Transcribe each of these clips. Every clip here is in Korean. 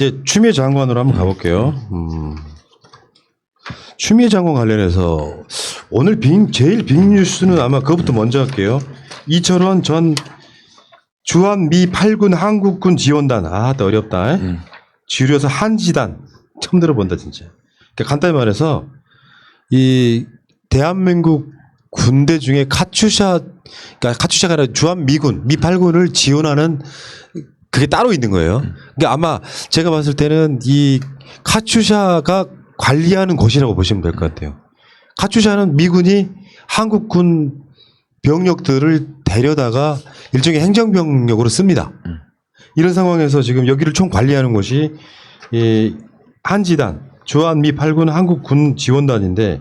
이제 추미애 장관으로 한번 가볼게요. 추미애 장관 관련해서 오늘 제일 빅뉴스는 아마 그것부터 먼저 할게요. 이철원 전 주한미 8군 한국군 지원단. 아, 또 어렵다. 줄여서 한지단. 처음 들어본다 진짜. 그러니까 간단히 말해서 이 대한민국 군대 중에 카츄샤, 그러니까 카츄샤가 아니라 주한미군, 미 8군을 지원하는 그게 따로 있는 거예요. 그러니까 아마 제가 봤을 때는 이 카츄샤가 관리하는 곳이라고 보시면 될 것 같아요. 카츄샤는 미군이 한국군 병력들을 데려다가 일종의 행정병력으로 씁니다. 이런 상황에서 지금 여기를 총 관리하는 곳이 이 한지단, 주한미 8군 한국군 지원단인데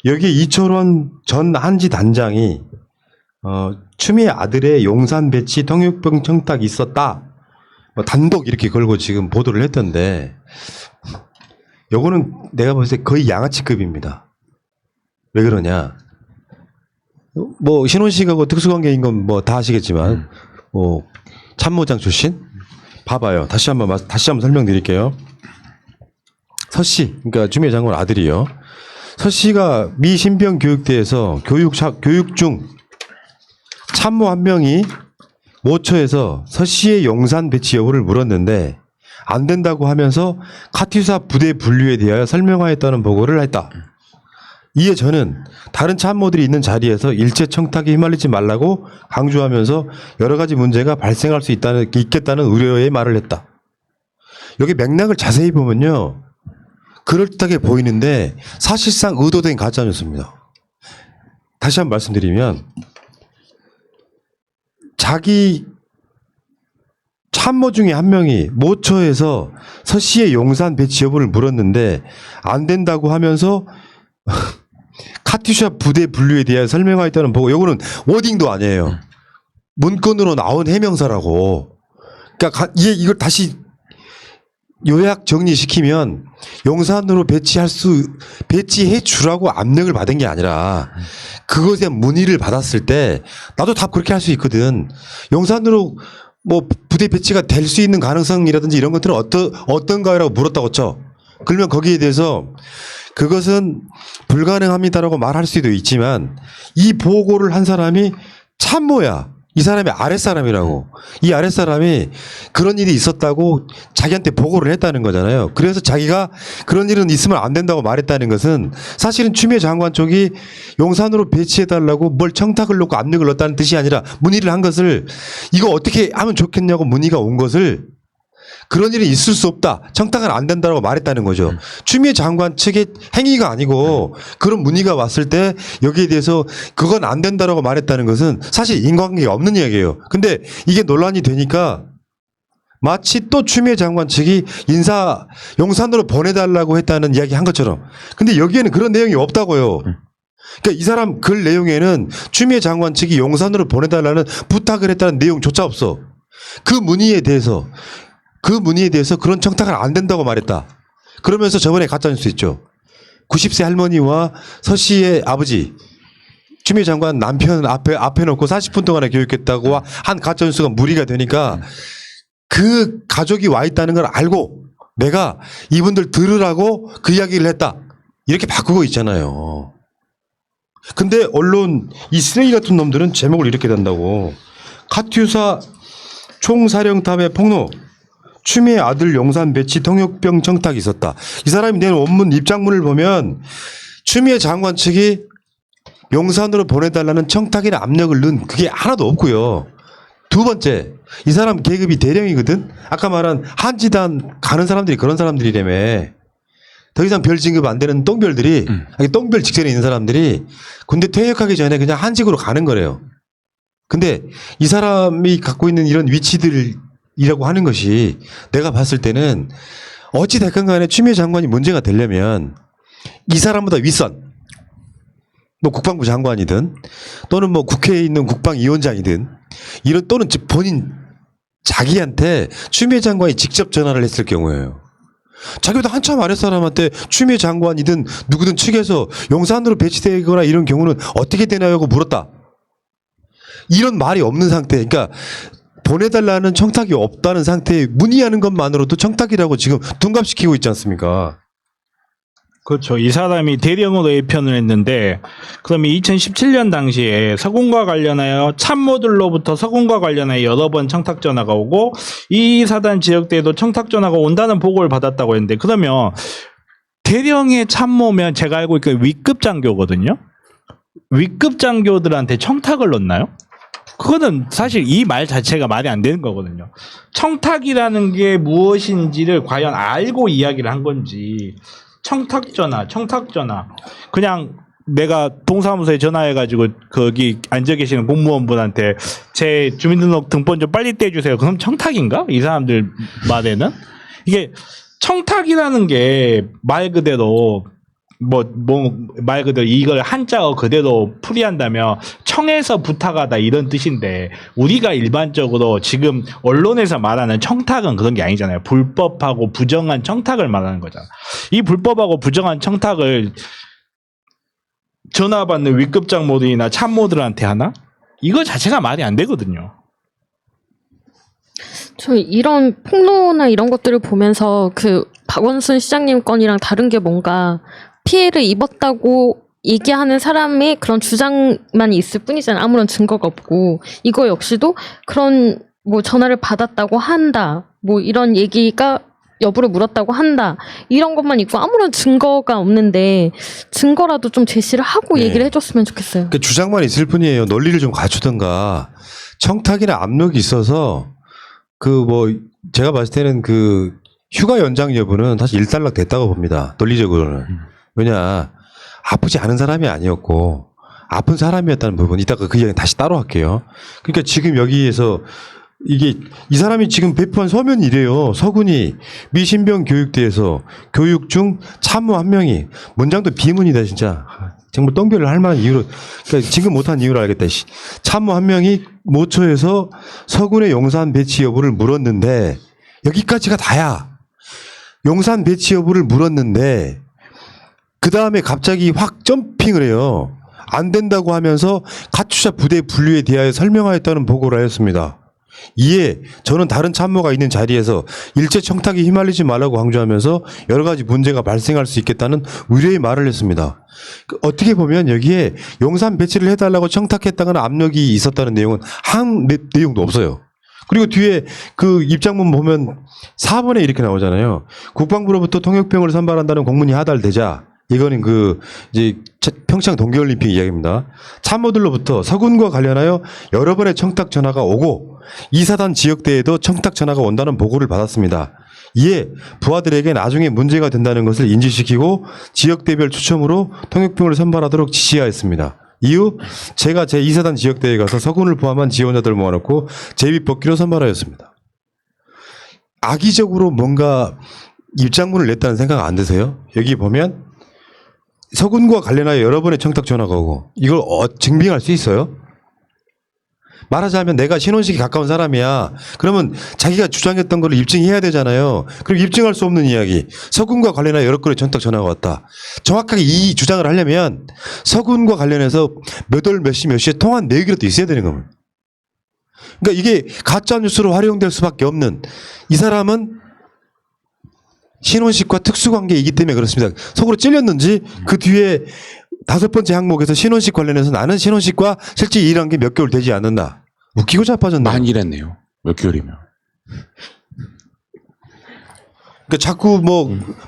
여기에 이철원 전 한지단장이 추미애 아들의 용산 배치 통역병 청탁이 있었다. 단독 이렇게 걸고 지금 보도를 했던데 요거는 내가 봤을 때 거의 양아치급입니다. 왜 그러냐? 뭐 신혼식하고 특수관계인 건 뭐 다 아시겠지만 뭐 참모장 출신 봐봐요. 다시 한번 설명드릴게요. 서 씨, 그러니까 추미애 장관 아들이요. 서 씨가 미 신병 교육대에서 교육 중 참모 한 명이 모처에서 서 씨의 용산 배치 여부를 물었는데 안 된다고 하면서 카티사 부대 분류에 대하여 설명하였다는 보고를 했다. 이에 저는 다른 참모들이 있는 자리에서 일체 청탁에 휘말리지 말라고 강조하면서 여러 가지 문제가 발생할 수 있겠다는 우려의 말을 했다. 여기 맥락을 자세히 보면요. 그럴듯하게 보이는데 사실상 의도된 가짜뉴스입니다. 다시 한번 말씀드리면 자기 참모 중에 한 명이 모처에서 서 씨의 용산 배치 여부를 물었는데 안 된다고 하면서 카티샤 부대 분류에 대해 설명하였다는 보고 요거는 워딩도 아니에요. 문건으로 나온 해명서라고. 그러니까 이걸 다시 요약 정리시키면 용산으로 배치해 주라고 압력을 받은 게 아니라 그것에 대한 문의를 받았을 때 나도 답 그렇게 할 수 있거든. 용산으로 뭐 부대 배치가 될 수 있는 가능성이라든지 이런 것들은 어떤가요라고 물었다고 쳐. 그러면 거기에 대해서 그것은 불가능합니다라고 말할 수도 있지만 이 보고를 한 사람이 참모야. 이 사람이 아랫사람이라고. 이 아랫사람이 그런 일이 있었다고 자기한테 보고를 했다는 거잖아요. 그래서 자기가 그런 일은 있으면 안 된다고 말했다는 것은 사실은 추미애 장관 쪽이 용산으로 배치해달라고 뭘 청탁을 놓고 압력을 넣었다는 뜻이 아니라 문의를 한 것을 이거 어떻게 하면 좋겠냐고 문의가 온 것을 그런 일이 있을 수 없다. 청탁은 안 된다고 말했다는 거죠. 추미애 장관 측의 행위가 아니고 그런 문의가 왔을 때 여기에 대해서 그건 안 된다고 말했다는 것은 사실 인과관계가 없는 이야기예요. 근데 이게 논란이 되니까 마치 또 추미애 장관 측이 용산으로 보내달라고 했다는 이야기 한 것처럼. 근데 여기에는 그런 내용이 없다고요. 그러니까 이 사람 글 내용에는 추미애 장관 측이 용산으로 보내달라는 부탁을 했다는 내용조차 없어. 그 문의에 대해서 그런 청탁은 안 된다고 말했다. 그러면서 저번에 가짜뉴스 있죠. 90세 할머니와 서 씨의 아버지 추미애 장관 남편 앞에 놓고 40분 동안에 교육했다고 한 가짜뉴스가 무리가 되니까 그 가족이 와 있다는 걸 알고 내가 이분들 들으라고 그 이야기를 했다. 이렇게 바꾸고 있잖아요. 근데 언론 이 쓰레기 같은 놈들은 제목을 이렇게 단다고. 카투사 총사령탑의 폭로. 추미애 아들 용산 배치 통역병 청탁이 있었다. 이 사람이 낸 원문 입장문을 보면 추미애 장관 측이 용산으로 보내달라는 청탁이나 압력을 넣은 그게 하나도 없고요. 두 번째, 이 사람 계급이 대령이거든. 아까 말한 한지단 가는 사람들이 그런 사람들이라며. 더 이상 별 진급 안 되는 똥별들이 똥별 직전에 있는 사람들이 군대 퇴역하기 전에 그냥 한직으로 가는 거래요. 근데 이 사람이 갖고 있는 이런 위치들이라고 하는 것이 내가 봤을 때는 어찌 됐건 간에 추미애 장관이 문제가 되려면 이 사람보다 윗선 뭐 국방부 장관이든 또는 뭐 국회에 있는 국방위원장이든 이런 또는 본인 자기한테 추미애 장관이 직접 전화를 했을 경우에요. 자기보다 한참 아랫 사람한테 추미애 장관이든 누구든 측에서 용산으로 배치되거나 이런 경우는 어떻게 되나요? 하고 물었다. 이런 말이 없는 상태. 그러니까 보내달라는 청탁이 없다는 상태에 문의하는 것만으로도 청탁이라고 지금 둔갑시키고 있지 않습니까? 그렇죠. 이 사람이 대령으로 예편을 했는데 그러면 2017년 당시에 서군과 관련하여 참모들로부터 서군과 관련하여 여러 번 청탁 전화가 오고 이 사단 지역대에도 청탁 전화가 온다는 보고를 받았다고 했는데 그러면 대령의 참모면 제가 알고 있기로 윗급 장교거든요. 윗급 장교들한테 청탁을 넣나요? 그거는 사실 이 말 자체가 말이 안 되는 거거든요. 청탁이라는 게 무엇인지를 과연 알고 이야기를 한 건지 청탁 전화 그냥 내가 동사무소에 전화해가지고 거기 앉아 계시는 공무원분한테 제 주민등록 등본 좀 빨리 떼주세요. 그럼 청탁인가? 이 사람들 말에는 이게 청탁이라는 게 말 그대로 말 그대로 이걸 한자어 그대로 풀이한다면 청에서 부탁하다 이런 뜻인데 우리가 일반적으로 지금 언론에서 말하는 청탁은 그런 게 아니잖아요. 불법하고 부정한 청탁을 말하는 거잖아. 이 불법하고 부정한 청탁을 전화 받는 윗급장모들이나 참모들한테 하나? 이거 자체가 말이 안 되거든요. 저 이런 폭로나 이런 것들을 보면서 그 박원순 시장님 건이랑 다른 게 뭔가 피해를 입었다고 얘기하는 사람의 그런 주장만 있을 뿐이잖아요. 아무런 증거가 없고 이거 역시도 그런 뭐 전화를 받았다고 한다, 뭐 이런 얘기가 여부를 물었다고 한다 이런 것만 있고 아무런 증거가 없는데 증거라도 좀 제시를 하고 얘기를 해줬으면 좋겠어요. 그 주장만 있을 뿐이에요. 논리를 좀 갖추든가. 청탁이나 압력이 있어서 제가 봤을 때는 그 휴가 연장 여부는 사실 일단락 됐다고 봅니다. 논리적으로는. 왜냐, 아프지 않은 사람이 아니었고, 아픈 사람이었다는 부분, 이따가 그 이야기 다시 따로 할게요. 그러니까 지금 여기에서, 이 사람이 지금 배포한 서면이 이래요. 서군이 미신병 교육대에서 교육 중 참모 한 명이, 문장도 비문이다, 진짜. 정말 똥별을 할 만한 이유로, 그러니까 지금 못한 이유를 알겠다. 참모 한 명이 모처에서 서군의 용산 배치 여부를 물었는데, 여기까지가 다야. 용산 배치 여부를 물었는데, 그 다음에 갑자기 확 점핑을 해요. 안 된다고 하면서 카투샤 부대 분류에 대하여 설명하였다는 보고를 하였습니다. 이에 저는 다른 참모가 있는 자리에서 일제 청탁에 휘말리지 말라고 강조하면서 여러 가지 문제가 발생할 수 있겠다는 우려의 말을 했습니다. 어떻게 보면 여기에 용산 배치를 해달라고 청탁했다거나 압력이 있었다는 내용은 한 내용도 없어요. 그리고 뒤에 그 입장문 보면 4번에 이렇게 나오잖아요. 국방부로부터 통역병을 선발한다는 공문이 하달되자, 이거는 이제 평창 동계올림픽 이야기입니다. 참모들로부터 서군과 관련하여 여러 번의 청탁 전화가 오고 이사단 지역대에도 청탁 전화가 온다는 보고를 받았습니다. 이에 부하들에게 나중에 문제가 된다는 것을 인지시키고 지역대별 추첨으로 통역병을 선발하도록 지시하였습니다. 이후 제가 제2사단 지역대에 가서 서군을 포함한 지원자들을 모아놓고 제비뽑기로 선발하였습니다. 악의적으로 뭔가 입장문을 냈다는 생각 안 드세요? 여기 보면 서군과 관련하여 여러 번의 청탁 전화가 오고, 이걸 증빙할 수 있어요? 말하자면 내가 신원식이 가까운 사람이야. 그러면 자기가 주장했던 걸 입증해야 되잖아요. 그럼 입증할 수 없는 이야기. 서군과 관련하여 여러 건의 청탁 전화가 왔다. 정확하게 이 주장을 하려면 서군과 관련해서 몇 월 몇 시 몇 시에 통한 내역이라도 있어야 되는 겁니다. 그러니까 이게 가짜뉴스로 활용될 수밖에 없는, 이 사람은 신원식과 특수관계이기 때문에 그렇습니다. 속으로 찔렸는지 그 뒤에 5번째 항목에서 신원식 관련해서 나는 신원식과 실제 일한 게 몇 개월 되지 않는다. 웃기고 자빠졌네. 많이 일했네요. 몇 개월이면. 그러니까 자꾸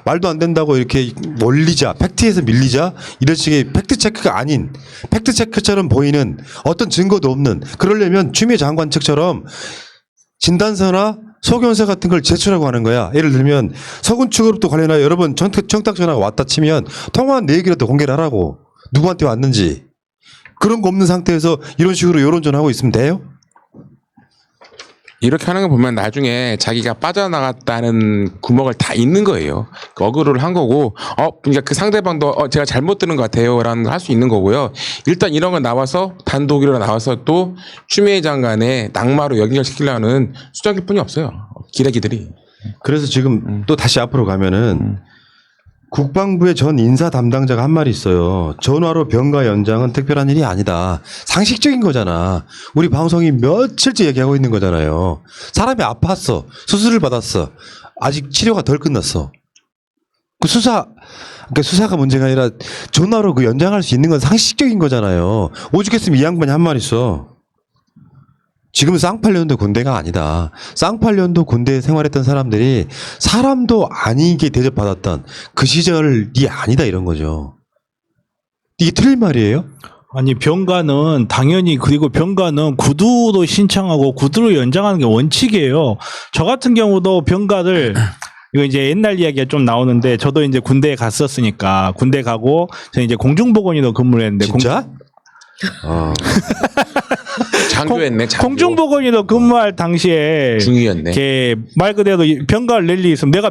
말도 안 된다고 이렇게 몰리자, 팩트에서 밀리자, 이런 식의 팩트체크가 아닌, 팩트체크처럼 보이는 어떤 증거도 없는, 그러려면 추미애 장관 측처럼 진단서나 소견서 같은 걸 제출하고 하는 거야. 예를 들면 서군 측으로부터 관련하여 여러 번 청탁 전화가 왔다 치면 통화한 내역이라도 공개를 하라고. 누구한테 왔는지. 그런 거 없는 상태에서 이런 식으로 여론전하고 있으면 돼요? 이렇게 하는 거 보면 나중에 자기가 빠져나갔다는 구멍을 다 잇는 거예요. 어그로를 한 거고, 그러니까 그 상대방도 제가 잘못 들은 것 같아요라는 거 할 수 있는 거고요. 일단 이런 거 나와서 단독으로 나와서 또 추미애 장관의 낙마로 연결시키려는 수작일 뿐이 없어요. 기레기들이. 그래서 지금 또 다시 앞으로 가면은 국방부의 전 인사 담당자가 한 말이 있어요. 전화로 병가 연장은 특별한 일이 아니다. 상식적인 거잖아. 우리 방송이 며칠째 얘기하고 있는 거잖아요. 사람이 아팠어. 수술을 받았어. 아직 치료가 덜 끝났어. 그러니까 수사가 문제가 아니라 전화로 그 연장할 수 있는 건 상식적인 거잖아요. 오죽했으면 이 양반이 한 말 있어. 지금은 쌍팔년도 군대가 아니다. 쌍팔년도 군대에 생활했던 사람들이 사람도 아니게 대접받았던 그 시절이 아니다 이런 거죠. 이게 틀린 말이에요? 아니 병가는 당연히 그리고 병가는 구두로 신청하고 구두로 연장하는 게 원칙이에요. 저 같은 경우도 병가를 이거 이제 옛날 이야기가 좀 나오는데 저도 이제 군대에 갔었으니까 군대 가고 저는 이제 공중보건이로 근무를 했는데 진짜? 장교였네. 장교. 공중보건이로 근무할 당시에 중위였네. 이렇게 말 그대로 병가 랠리 있으면 내가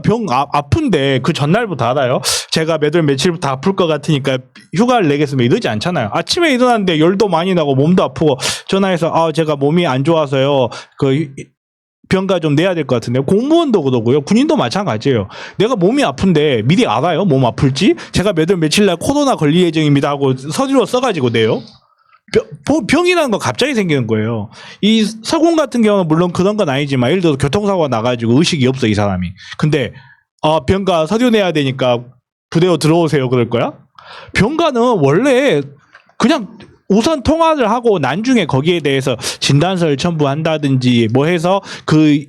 아픈데 그 전날부터 알아요. 제가 몇 월 며칠부터 아플 것 같으니까 휴가를 내겠으면 이러지 않잖아요. 아침에 일어났는데 열도 많이 나고 몸도 아프고 전화해서 제가 몸이 안 좋아서요. 그 병가 좀 내야 될 것 같은데 공무원도 그러고요. 군인도 마찬가지예요. 내가 몸이 아픈데 미리 알아요. 몸 아플지. 제가 몇 월 며칠 날 코로나 걸릴 예정입니다 하고 서류로 써가지고 내요. 병이라는 거 갑자기 생기는 거예요. 이 서군 같은 경우는 물론 그런 건 아니지만 예를 들어서 교통사고가 나가지고 의식이 없어 이 사람이. 근데 병가 서류 내야 되니까 부대로 들어오세요 그럴 거야? 병가는 원래 그냥 우선 통화를 하고 나중에 거기에 대해서 진단서를 첨부한다든지 뭐 해서 그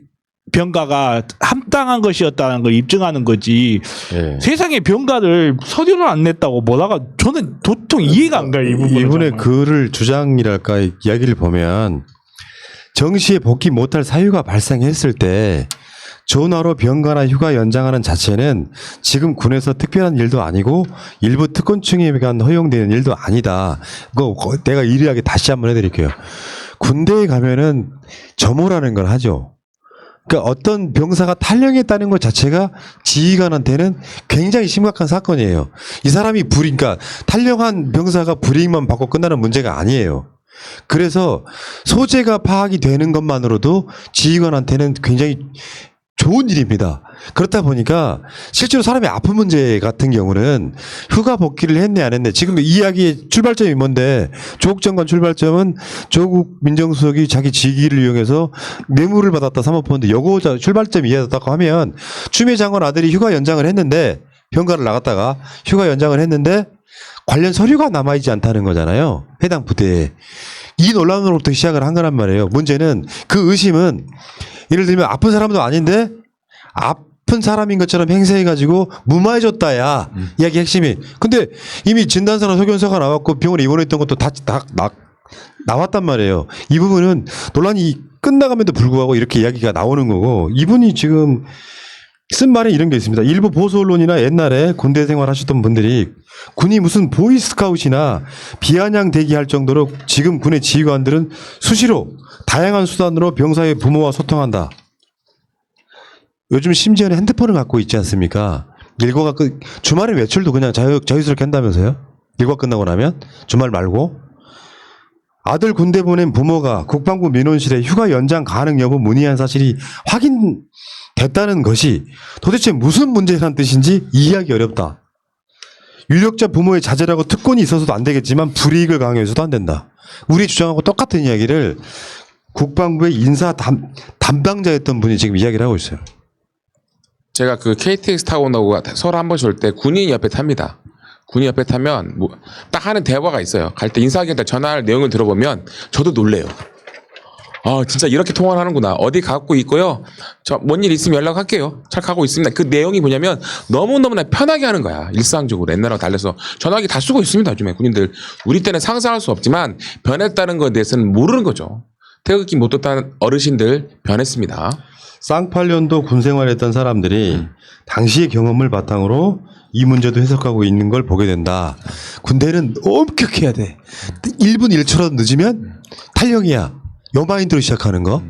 병가가 합당한 것이었다는 걸 입증하는 거지. 예. 세상에 병가를 서류를 안 냈다고 뭐라가 저는 도통 이해가 안 가요. 이 부분은 이분의 정말. 글을 주장이랄까 이야기를 보면 정시에 복귀 못할 사유가 발생했을 때 전화로 병가나 휴가 연장하는 자체는 지금 군에서 특별한 일도 아니고 일부 특권층에 의한 허용되는 일도 아니다. 그거 내가 일하게 다시 한번 해드릴게요. 군대에 가면은 점호라는 걸 하죠. 그러니까 어떤 병사가 탈영했다는 것 자체가 지휘관한테는 굉장히 심각한 사건이에요. 이 사람이 그러니까 탈영한 병사가 불이익만 받고 끝나는 문제가 아니에요. 그래서 소재가 파악이 되는 것만으로도 지휘관한테는 굉장히 좋은 일입니다. 그렇다 보니까 실제로 사람이 아픈 문제 같은 경우는 휴가 복귀를 했네 안 했네. 지금 이 이야기의 출발점이 뭔데 조국 장관 출발점은 조국 민정수석이 자기 직위를 이용해서 뇌물을 받았다 사모펀드 요거 출발점이 이해됐다고 하면 추미애 장관 아들이 휴가 연장을 했는데 병가를 나갔다가 휴가 연장을 했는데 관련 서류가 남아있지 않다는 거잖아요. 해당 부대에. 이 논란으로부터 시작을 한 거란 말이에요. 문제는 그 의심은 예를 들면 아픈 사람도 아닌데 아픈 사람인 것처럼 행세해가지고 무마해졌다야. 이야기 핵심이. 근데 이미 진단서나 소견서가 나왔고 병원에 입원했던 것도 다 나왔단 말이에요. 이 부분은 논란이 끝나감에도 불구하고 이렇게 이야기가 나오는 거고 이분이 지금 쓴 말에 이런 게 있습니다. 일부 보수 언론이나 옛날에 군대 생활하셨던 분들이 군이 무슨 보이스카웃이나 비아냥 대기할 정도로 지금 군의 지휘관들은 수시로 다양한 수단으로 병사의 부모와 소통한다. 요즘 심지어는 핸드폰을 갖고 있지 않습니까? 일과가 주말에 외출도 그냥 자유스럽게 한다면서요? 일과 끝나고 나면 주말 말고 아들 군대 보낸 부모가 국방부 민원실에 휴가 연장 가능 여부 문의한 사실이 확인됐다는 것이 도대체 무슨 문제란 뜻인지 이해하기 어렵다. 유력자 부모의 자제라고 특권이 있어서도 안 되겠지만 불이익을 강요해서도 안 된다. 우리 주장하고 똑같은 이야기를 국방부의 인사 담당자였던 분이 지금 이야기를 하고 있어요. 제가 그 KTX 타고 나고 서울 한 번씩 올 때 군인 옆에 탑니다. 군인 옆에 타면 뭐 딱 하는 대화가 있어요. 갈 때 인사하기한테 전화할 내용을 들어보면 저도 놀래요. 진짜 이렇게 통화를 하는구나. 어디 갖고 있고요. 저 뭔 일 있으면 연락할게요. 잘 가고 있습니다. 그 내용이 뭐냐면 너무너무나 편하게 하는 거야. 일상적으로 옛날하고 달라서 전화기 다 쓰고 있습니다. 요즘에 군인들. 우리 때는 상상할 수 없지만 변했다는 것에 대해서는 모르는 거죠. 태극기 못 떴다는 어르신들 변했습니다. 쌍팔년도 군 생활했던 사람들이 당시의 경험을 바탕으로 이 문제도 해석하고 있는 걸 보게 된다. 군대는 엄격해야 돼. 1분 1초라도 늦으면 탈영이야. 요 마인드로 시작하는 거.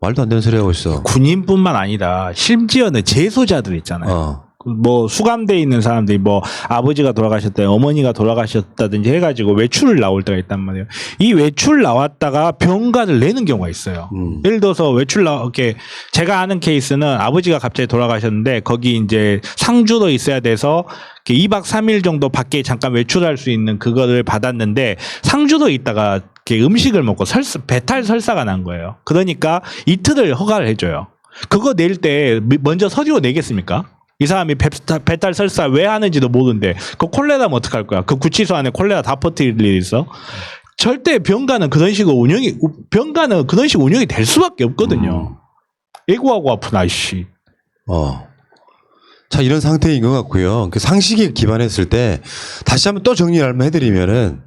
말도 안 되는 소리 하고 있어. 군인뿐만 아니라 심지어는 재소자들 있잖아요. 뭐 수감돼 있는 사람들이 뭐 아버지가 돌아가셨다, 어머니가 돌아가셨다든지 해가지고 외출을 나올 때가 있단 말이에요. 이 외출 나왔다가 병가를 내는 경우가 있어요. 예를 들어서 이렇게 제가 아는 케이스는 아버지가 갑자기 돌아가셨는데 거기 이제 상주로 있어야 돼서 2박 3일 정도 밖에 잠깐 외출할 수 있는 그거를 받았는데 상주로 있다가 이렇게 음식을 먹고 배탈 설사가 난 거예요. 그러니까 이틀을 허가를 해줘요. 그거 낼 때 먼저 서류로 내겠습니까? 이 사람이 배탈 설사 왜 하는지도 모르는데 그 콜레라면 어떡할 거야? 그 구치소 안에 콜레라 다 퍼뜨릴 일이 있어? 절대 병가는 그런 식으로 운영이 될 수밖에 없거든요. 애구하고 아픈 아이씨. 자, 이런 상태인 것 같고요. 그 상식에 기반했을 때 다시 한번 또 정리를 한번 해드리면은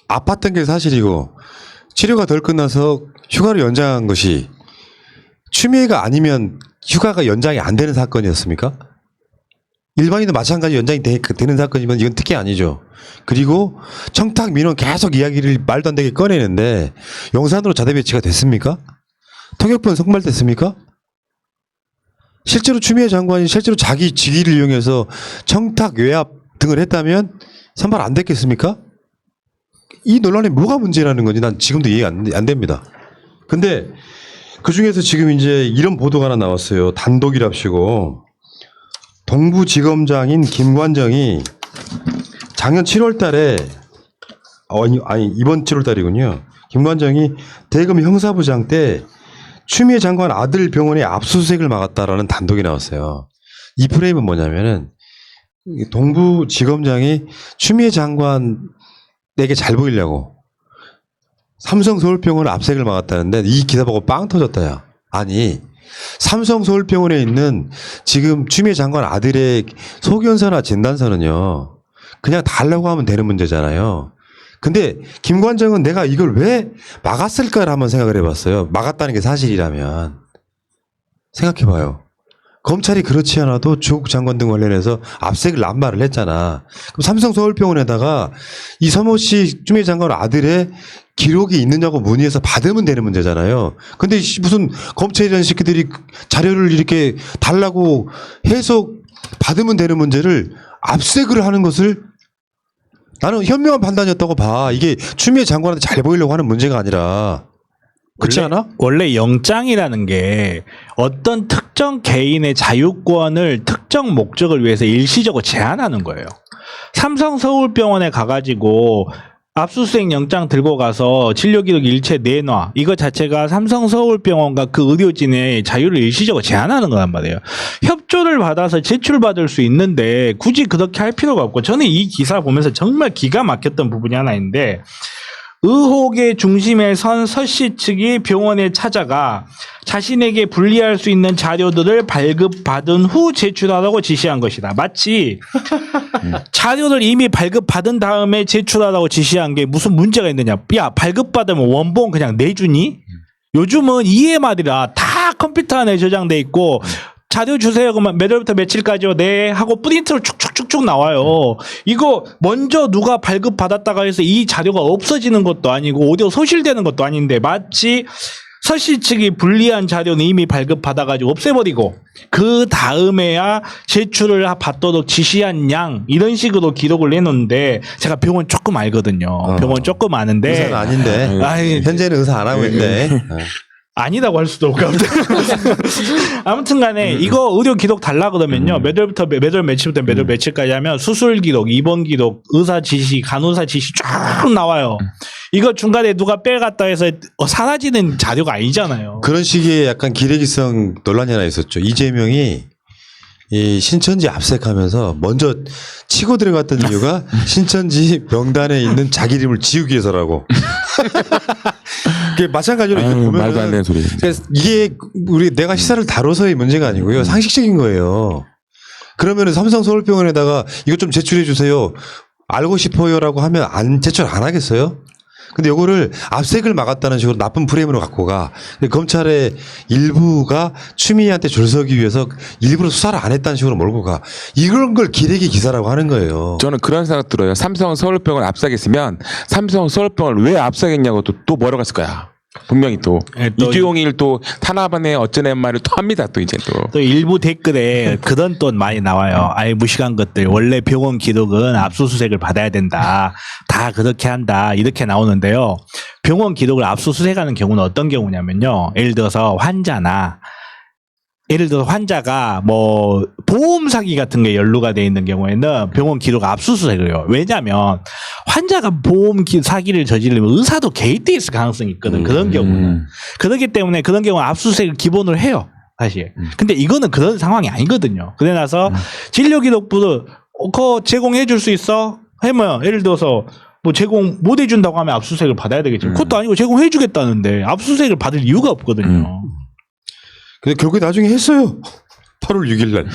아팠던 게 사실이고 치료가 덜 끝나서 휴가를 연장한 것이 추미애가 아니면 휴가가 연장이 안 되는 사건이었습니까? 일반인도 마찬가지 연장이 되는 사건이면 이건 특혜 아니죠. 그리고 청탁 민원 계속 이야기를 말도 안 되게 꺼내는데 용산으로 자대 배치가 됐습니까? 통역본 선발됐습니까? 실제로 추미애 장관이 실제로 자기 직위를 이용해서 청탁 외압 등을 했다면 선발 안 됐겠습니까? 이 논란이 뭐가 문제라는 건지 난 지금도 이해가 안 됩니다. 근데 그 중에서 지금 이제 이런 보도가 하나 나왔어요. 단독이랍시고 동부지검장인 김관정이 작년 7월 달에 아니 이번 7월 달이군요. 김관정이 대검 형사부장 때 추미애 장관 아들 병원에 압수수색을 막았다라는 단독이 나왔어요. 이 프레임은 뭐냐면은 동부지검장이 추미애 장관에게 잘 보이려고 삼성 서울병원 압색을 막았다는데 이 기사 보고 빵 터졌다. 야. 아니 삼성 서울병원에 있는 지금 추미애 장관 아들의 소견서나 진단서는요 그냥 달라고 하면 되는 문제잖아요. 근데 김관정은 내가 이걸 왜 막았을까를 한번 생각을 해봤어요. 막았다는 게 사실이라면 생각해봐요. 검찰이 그렇지 않아도 조국 장관 등 관련해서 압색을 남발을 했잖아. 그럼 삼성 서울병원에다가 이 서모 씨 추미애 장관 아들의 기록이 있느냐고 문의해서 받으면 되는 문제잖아요. 근데 무슨 검찰이라는 새끼들이 자료를 이렇게 달라고 해서 받으면 되는 문제를 압색을 하는 것을 나는 현명한 판단이었다고 봐. 이게 추미애 장관한테 잘 보이려고 하는 문제가 아니라. 그렇지 않아? 원래 영장이라는 게 어떤 특정 개인의 자유권을 특정 목적을 위해서 일시적으로 제한하는 거예요. 삼성 서울병원에 가가지고 압수수색 영장 들고 가서 진료기록 일체 내놔. 이거 자체가 삼성 서울병원과 그 의료진의 자유를 일시적으로 제한하는 거란 말이에요. 협조를 받아서 제출받을 수 있는데 굳이 그렇게 할 필요가 없고 저는 이 기사 보면서 정말 기가 막혔던 부분이 하나 있는데 의혹의 중심에 선 서 씨 측이 병원에 찾아가 자신에게 불리할 수 있는 자료들을 발급받은 후 제출하라고 지시한 것이다. 마치 자료를 이미 발급받은 다음에 제출하라고 지시한 게 무슨 문제가 있느냐. 야, 발급받으면 원본 그냥 내주니? 요즘은 EMR이라 다 컴퓨터 안에 저장돼 있고 자료 주세요. 그러면 몇 월부터 며칠까지요? 네. 하고 프린트로 축축축축 나와요. 이거 먼저 누가 발급받았다가 해서 이 자료가 없어지는 것도 아니고 오디오 소실되는 것도 아닌데 마치 서씨 측이 불리한 자료는 이미 발급받아가지고 없애버리고 그 다음에야 제출을 받도록 지시한 양 이런 식으로 기록을 내놓는데 제가 병원 조금 알거든요. 병원 조금 아는데 의사는 아닌데. 아이, 현재는 의사 안 하고 있는데. 아니라고 할 수도 없고 아무튼 간에 이거 의료 기록 달라 그러면요 몇 월부터 몇 월 며칠부터 몇 월 며칠까지 하면 수술 기록, 입원 기록, 의사 지시, 간호사 지시 쫙 나와요. 이거 중간에 누가 빼갔다 해서 사라지는 자료가 아니잖아요. 그런 식의 약간 기레기성 논란이 하나 있었죠. 이재명이 이 신천지 압색하면서 먼저 치고 들어갔던 이유가 신천지 명단에 있는 자기 이름을 지우기 위해서라고. 마찬가지로 이거 보면 말도 안 되는 소리. 이게 내가 시사를 다뤄서의 문제가 아니고요. 상식적인 거예요. 그러면은 삼성 서울병원에다가 이것 좀 제출해 주세요. 알고 싶어요라고 하면 제출 안 하겠어요? 근데 요거를 압색을 막았다는 식으로 나쁜 프레임으로 갖고 가. 근데 검찰의 일부가 추미애한테 줄 서기 위해서 일부러 수사를 안 했다는 식으로 몰고 가. 이런 걸 기레기 기사라고 하는 거예요. 저는 그런 생각 들어요. 삼성 서울병원 압사했으면 삼성 서울병원을 왜 압사했냐고 또 뭐라고 했을 거야. 분명히 또 예, 또 이주용일 또 탄압안에 어쩌네 말을 또 합니다. 또 이제 또. 또 일부 댓글에 그런 또 많이 나와요. 아예 무식한 것들. 원래 병원 기록은 압수수색을 받아야 된다. 다 그렇게 한다. 이렇게 나오는데요. 병원 기록을 압수수색하는 경우는 어떤 경우냐면요. 예를 들어서 환자가 뭐 보험 사기 같은 게 연루가 돼 있는 경우에는 병원 기록 압수수색을 해요. 왜냐하면 환자가 보험 사기를 저지르면 의사도 개입돼 있을 가능성이 있거든. 그런 경우는. 그렇기 때문에 그런 경우는 압수수색을 기본으로 해요. 사실. 근데 이거는 그런 상황이 아니거든요. 그래 나서 진료기록부를 그거 제공해 줄 수 있어? 하면 예를 들어서 뭐 제공 못 해준다고 하면 압수수색을 받아야 되겠죠. 그것도 아니고 제공해 주겠다는데 압수수색을 받을 이유가 없거든요. 근데 결국에 나중에 했어요. 8월 6일 날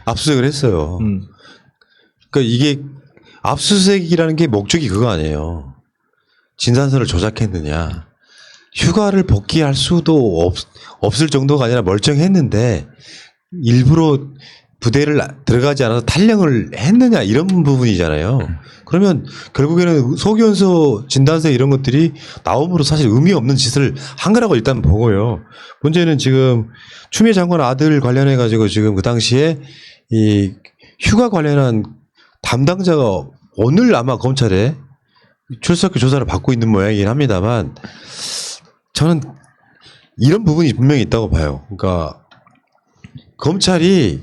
압수수색을 했어요. 그러니까 이게 압수수색이라는 게 목적이 그거 아니에요. 진단서를 조작했느냐. 휴가를 복귀할 수도 없을 정도가 아니라 멀쩡했는데 일부러 부대를 들어가지 않아서 탈영을 했느냐 이런 부분이잖아요. 그러면 결국에는 소견서, 진단서 이런 것들이 나옴으로 사실 의미 없는 짓을 한 거라고 일단 보고요. 문제는 지금 추미애 장관 아들 관련해 가지고 지금 그 당시에 이 휴가 관련한 담당자가 오늘 아마 검찰에 출석해 조사를 받고 있는 모양이긴 합니다만 저는 이런 부분이 분명히 있다고 봐요. 그러니까 검찰이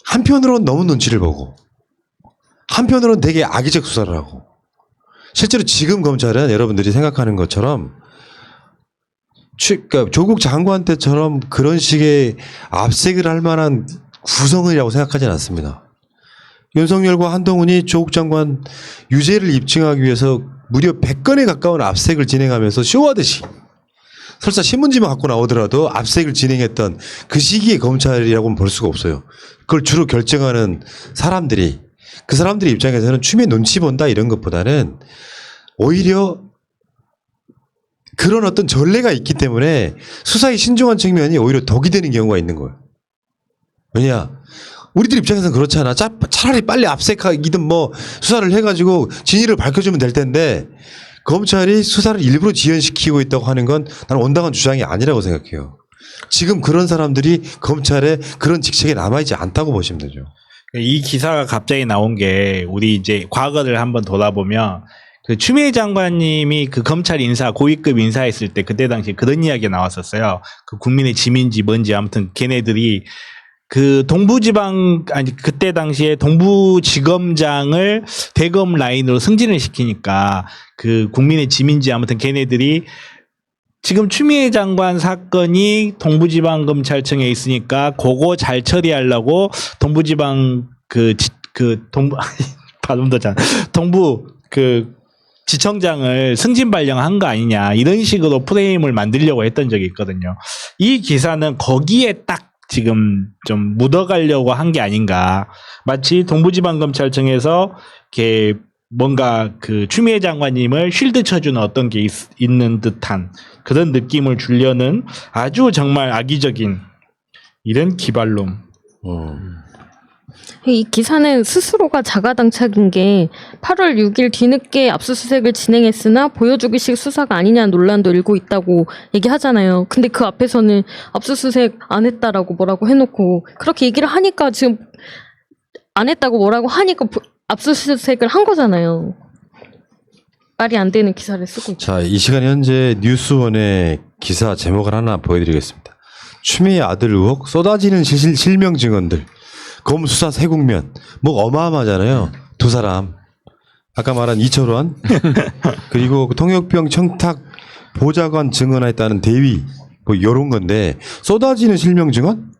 한편으로는 너무 눈치를 보고 한편으로는 되게 악의적 수사를 하고 실제로 지금 검찰은 여러분들이 생각하는 것처럼 그러니까 조국 장관 때처럼 그런 식의 압색을 할 만한 구성이라고 생각하지는 않습니다. 윤석열과 한동훈이 조국 장관 유죄를 입증하기 위해서 무려 100건에 가까운 압색을 진행하면서 쇼하듯이 설사 신문지만 갖고 나오더라도 압색을 진행했던 그 시기의 검찰이라고는 볼 수가 없어요. 그걸 주로 결정하는 사람들이 그 사람들의 입장에서는 추미애 눈치 본다 이런 것보다는 오히려 그런 어떤 전례가 있기 때문에 수사에 신중한 측면이 오히려 덕이 되는 경우가 있는 거예요. 왜냐? 우리들 입장에서는 그렇잖아. 차라리 빨리 압색하기든 뭐 수사를 해가지고 진위를 밝혀주면 될 텐데 검찰이 수사를 일부러 지연시키고 있다고 하는 건 나는 온당한 주장이 아니라고 생각해요. 지금 그런 사람들이 검찰에 그런 직책에 남아있지 않다고 보시면 되죠. 이 기사가 갑자기 나온 게 우리 이제 과거를 한번 돌아보면 그 추미애 장관님이 그 검찰 인사 고위급 인사했을 때 그때 당시에 그런 이야기가 나왔었어요. 그 국민의 짐인지 뭔지 아무튼 걔네들이 그 동부지방 아니 그때 당시에 동부지검장을 대검 라인으로 승진을 시키니까 그 국민의 짐인지 아무튼 걔네들이 지금 추미애 장관 사건이 동부지방검찰청에 있으니까 그거 잘 처리하려고 동부지방 동부 지청장을 승진 발령한 거 아니냐 이런 식으로 프레임을 만들려고 했던 적이 있거든요. 이 기사는 거기에 딱 지금 좀 묻어가려고 한 게 아닌가. 마치 동부지방검찰청에서 이렇게 뭔가 그 추미애 장관님을 쉴드 쳐주는 어떤 게 있는 듯한 그런 느낌을 주려는 아주 정말 악의적인 이런 기발놈. 이 기사는 스스로가 자가당착인 게 8월 6일 뒤늦게 압수수색을 진행했으나 보여주기식 수사가 아니냐는 논란도 일고 있다고 얘기하잖아요. 근데 그 앞에서는 압수수색 안 했다라고 뭐라고 해놓고 그렇게 얘기를 하니까 지금 안 했다고 뭐라고 하니까 압수수색을 한 거잖아요. 말이 안 되는 기사를 쓰고 있죠. 자, 이 시간 현재 뉴스원의 기사 제목을 하나 보여드리겠습니다. 추미애 아들 의혹 쏟아지는 실명 증언들. 검 수사 새 국면. 뭐 어마어마하잖아요. 두 사람. 아까 말한 이철원 그리고 통역병 청탁 보좌관 증언했다는 대위 뭐 이런 건데 쏟아지는 실명 증언?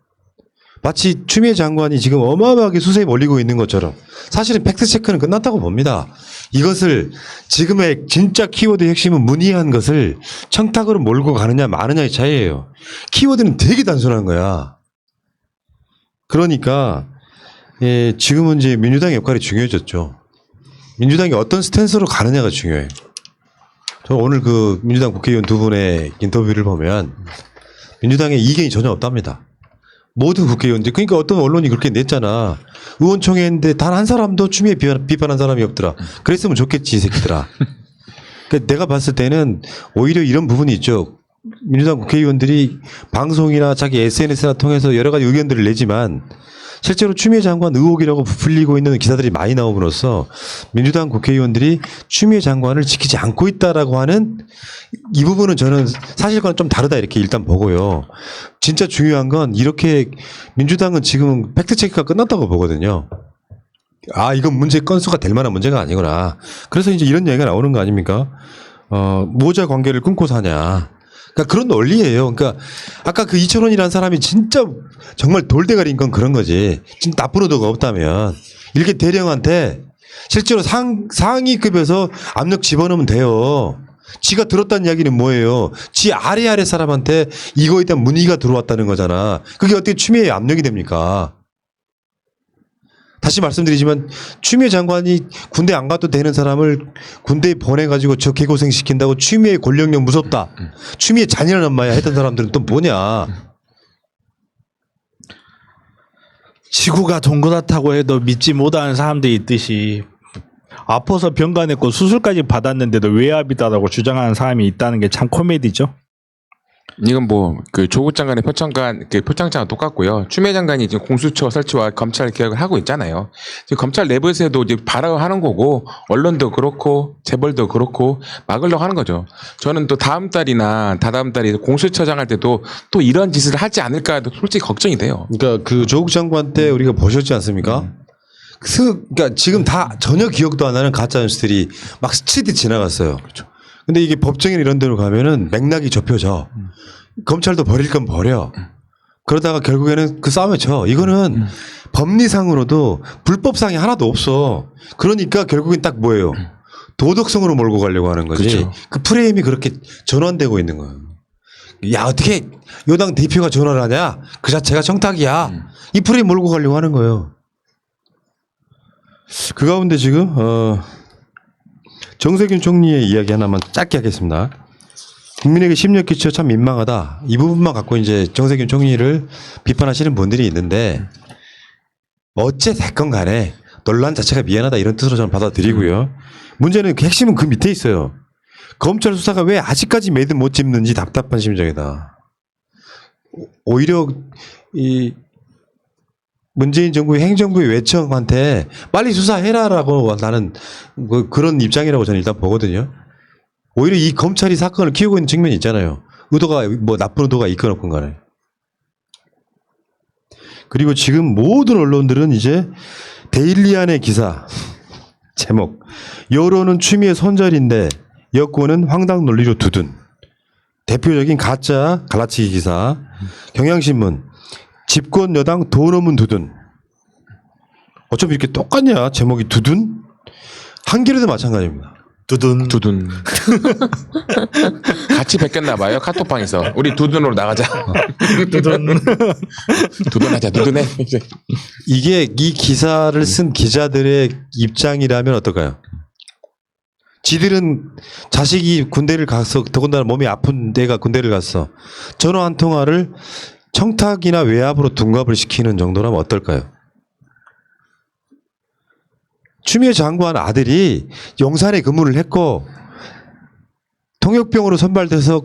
마치 추미애 장관이 지금 어마어마하게 수세에 몰리고 있는 것처럼 사실은 팩트체크는 끝났다고 봅니다. 이것을 지금의 진짜 키워드의 핵심은 문의한 것을 청탁으로 몰고 가느냐 마느냐의 차이예요. 키워드는 되게 단순한 거야. 그러니까 지금은 이제 민주당의 역할이 중요해졌죠. 민주당이 어떤 스탠스로 가느냐가 중요해요. 저 오늘 그 민주당 국회의원 두 분의 인터뷰를 보면 민주당에 이견이 전혀 없답니다. 모든 국회의원들 그러니까 어떤 언론이 그렇게 냈잖아. 의원총회 했는데 단 한 사람도 추미애 비판한 사람이 없더라. 그랬으면 좋겠지 이 새끼들아. 그러니까 내가 봤을 때는 오히려 이런 부분이 있죠. 민주당 국회의원들이 방송이나 자기 SNS나 통해서 여러 가지 의견들을 내지만 실제로 추미애 장관 의혹이라고 부풀리고 있는 기사들이 많이 나옴으로써 민주당 국회의원들이 추미애 장관을 지키지 않고 있다라고 하는 이 부분은 저는 사실과는 좀 다르다 이렇게 일단 보고요. 진짜 중요한 건 이렇게 민주당은 지금 팩트체크가 끝났다고 보거든요. 아, 이건 문제 건수가 될 만한 문제가 아니구나. 그래서 이제 이런 얘기가 나오는 거 아닙니까? 모자 관계를 끊고 사냐. 그러니까 그런 논리예요. 그러니까 아까 그 이철원이라는 사람이 진짜 정말 돌대가리인 건 그런 거지. 진짜 나쁜 의도가 없다면 이렇게 대령한테 실제로 상위급에서 압력 집어넣으면 돼요. 지가 들었다는 이야기는 뭐예요? 지 아래 사람한테 이거에 대한 문의가 들어왔다는 거잖아. 그게 어떻게 추미애의 압력이 됩니까? 다시 말씀드리지만 추미애 장관이 군대 안 가도 되는 사람을 군대에 보내가지고 저 개고생 시킨다고 추미애 권력력 무섭다. 추미애 잔인한 엄마야 했던 사람들은 또 뭐냐. 지구가 동그랗다고 해도 믿지 못하는 사람들이 있듯이 아파서 병간했고 수술까지 받았는데도 외압이다라고 주장하는 사람이 있다는 게 참 코미디죠. 이건 뭐 그 조국 장관의 표창장과 똑같고요. 추미애 장관이 지금 공수처 설치와 검찰 개혁을 하고 있잖아요. 지금 검찰 내부에서도 이제 발악을 하는 거고 언론도 그렇고 재벌도 그렇고 막으려고 하는 거죠. 저는 또 다음 달이나 다다음 달에 공수처장 할 때도 또 이런 짓을 하지 않을까도 솔직히 걱정이 돼요. 그러니까 그 조국 장관 때 우리가 보셨지 않습니까? 그러니까 지금 다 전혀 기억도 안 나는 가짜 뉴스들이 막 스치듯 지나갔어요. 그렇죠. 근데 이게 법정이나 이런 데로 가면은 맥락이 좁혀져. 검찰도 버릴 건 버려. 그러다가 결국에는 그 싸움에 져. 이거는 법리상으로도 불법상이 하나도 없어. 그러니까 결국엔 딱 뭐예요? 도덕성으로 몰고 가려고 하는 거지. 그렇죠. 그 프레임이 그렇게 전환되고 있는 거예요. 야, 어떻게 여당 대표가 전화를 하냐? 그 자체가 청탁이야. 이 프레임 몰고 가려고 하는 거예요. 그 가운데 지금 정세균 총리의 이야기 하나만 짧게 하겠습니다. 국민에게 심력 끼쳐 참 민망하다. 이 부분만 갖고 이제 정세균 총리를 비판하시는 분들이 있는데 어째 됐건 간에 논란 자체가 미안하다 이런 뜻으로 저는 받아들이고요. 문제는 핵심은 그 밑에 있어요. 검찰 수사가 왜 아직까지 매듭 못 짚는지 답답한 심정이다. 오히려 이 문재인 정부의 행정부의 외청한테 빨리 수사해라라고 나는 뭐 그런 입장이라고 저는 일단 보거든요. 오히려 이 검찰이 사건을 키우고 있는 측면이 있잖아요. 의도가 뭐 나쁜 의도가 있건 없건 간에. 그리고 지금 모든 언론들은 이제 데일리안의 기사 제목 여론은 추미애 손절인데 여권은 황당 논리로 두둔. 대표적인 가짜 갈라치기 기사. 경향신문 집권 여당 돈 없는 두둔. 어차피 이렇게 똑같냐 제목이 두둔? 한겨레도 마찬가지입니다. 두둔. 같이 뵙겠나 봐요. 카톡방에서. 우리 두둔으로 나가자. 두둔. 두둔하자. 두둔해. 이게 이 기사를 쓴 기자들의 입장이라면 어떨까요? 지들은 자식이 군대를 가서 더군다나 몸이 아픈 데가 군대를 갔어. 전화 한 통화를 청탁이나 외압으로 둔갑을 시키는 정도라면 어떨까요? 추미애 장관 아들이 용산에 근무를 했고 통역병으로 선발돼서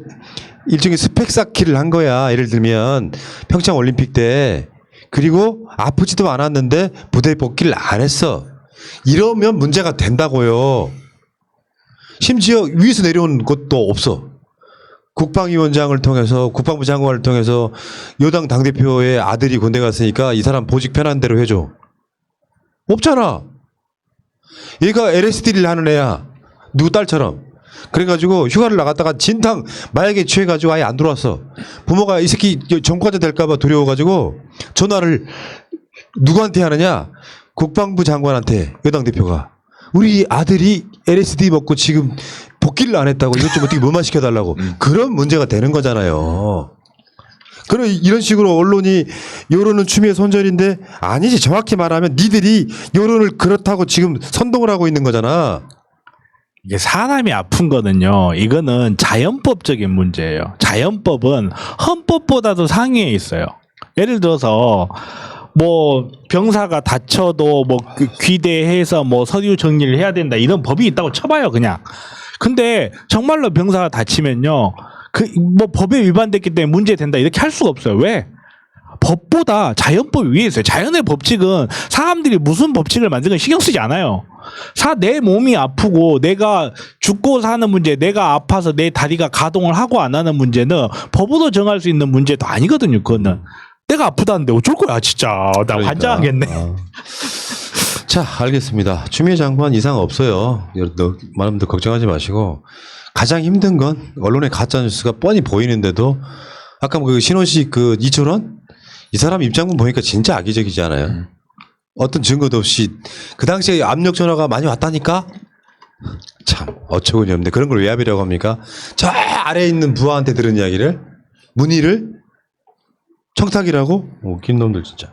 일종의 스펙 쌓기를 한 거야. 예를 들면 평창 올림픽 때. 그리고 아프지도 않았는데 부대 복귀를 안 했어. 이러면 문제가 된다고요. 심지어 위에서 내려온 것도 없어. 국방위원장을 통해서 국방부 장관을 통해서 여당 당대표의 아들이 군대 갔으니까 이 사람 보직 편한 대로 해줘. 없잖아. 얘가 LSD를 하는 애야. 누구 딸처럼. 그래가지고 휴가를 나갔다가 진탕 마약에 취해가지고 아예 안 들어왔어. 부모가 이 새끼 전과자 될까봐 두려워가지고 전화를 누구한테 하느냐. 국방부 장관한테 여당 대표가. 우리 아들이 LSD 먹고 지금 복귀를 안 했다고 이것 좀 어떻게 무마시켜달라고. 그런 문제가 되는 거잖아요. 그럼 이런 식으로 언론이 여론은 추미애 손절인데 아니지. 정확히 말하면 니들이 여론을 그렇다고 지금 선동을 하고 있는 거잖아. 이게 사람이 아픈 거는요. 이거는 자연법적인 문제예요. 자연법은 헌법보다도 상위에 있어요. 예를 들어서 뭐 병사가 다쳐도 뭐 그 귀대해서 뭐 서류 정리를 해야 된다 이런 법이 있다고 쳐봐요 그냥. 근데 정말로 병사가 다치면요. 그 뭐 법에 위반됐기 때문에 문제된다 이렇게 할 수가 없어요. 왜? 법보다 자연법이 위에 있어요. 자연의 법칙은 사람들이 무슨 법칙을 만든 건 신경 쓰지 않아요. 내 몸이 아프고 내가 죽고 사는 문제, 내가 아파서 내 다리가 가동을 하고 안 하는 문제는 법으로 정할 수 있는 문제도 아니거든요. 그거는 내가 아프다는데 어쩔 거야 진짜. 나 그러니까. 환장하겠네. 자, 알겠습니다. 추미애 장관 이상 없어요. 많은 분들 걱정하지 마시고 가장 힘든 건 언론의 가짜 뉴스가 뻔히 보이는데도 아까 그 신원식 그 이철원 이 사람 입장문 보니까 진짜 악의적이지 않아요? 어떤 증거도 없이 그 당시에 압력 전화가 많이 왔다니까? 참 어처구니 없네. 그런 걸 왜 합의라고 합니까? 저 아래에 있는 부하한테 들은 이야기를 문의를 청탁이라고? 웃긴 놈들 진짜.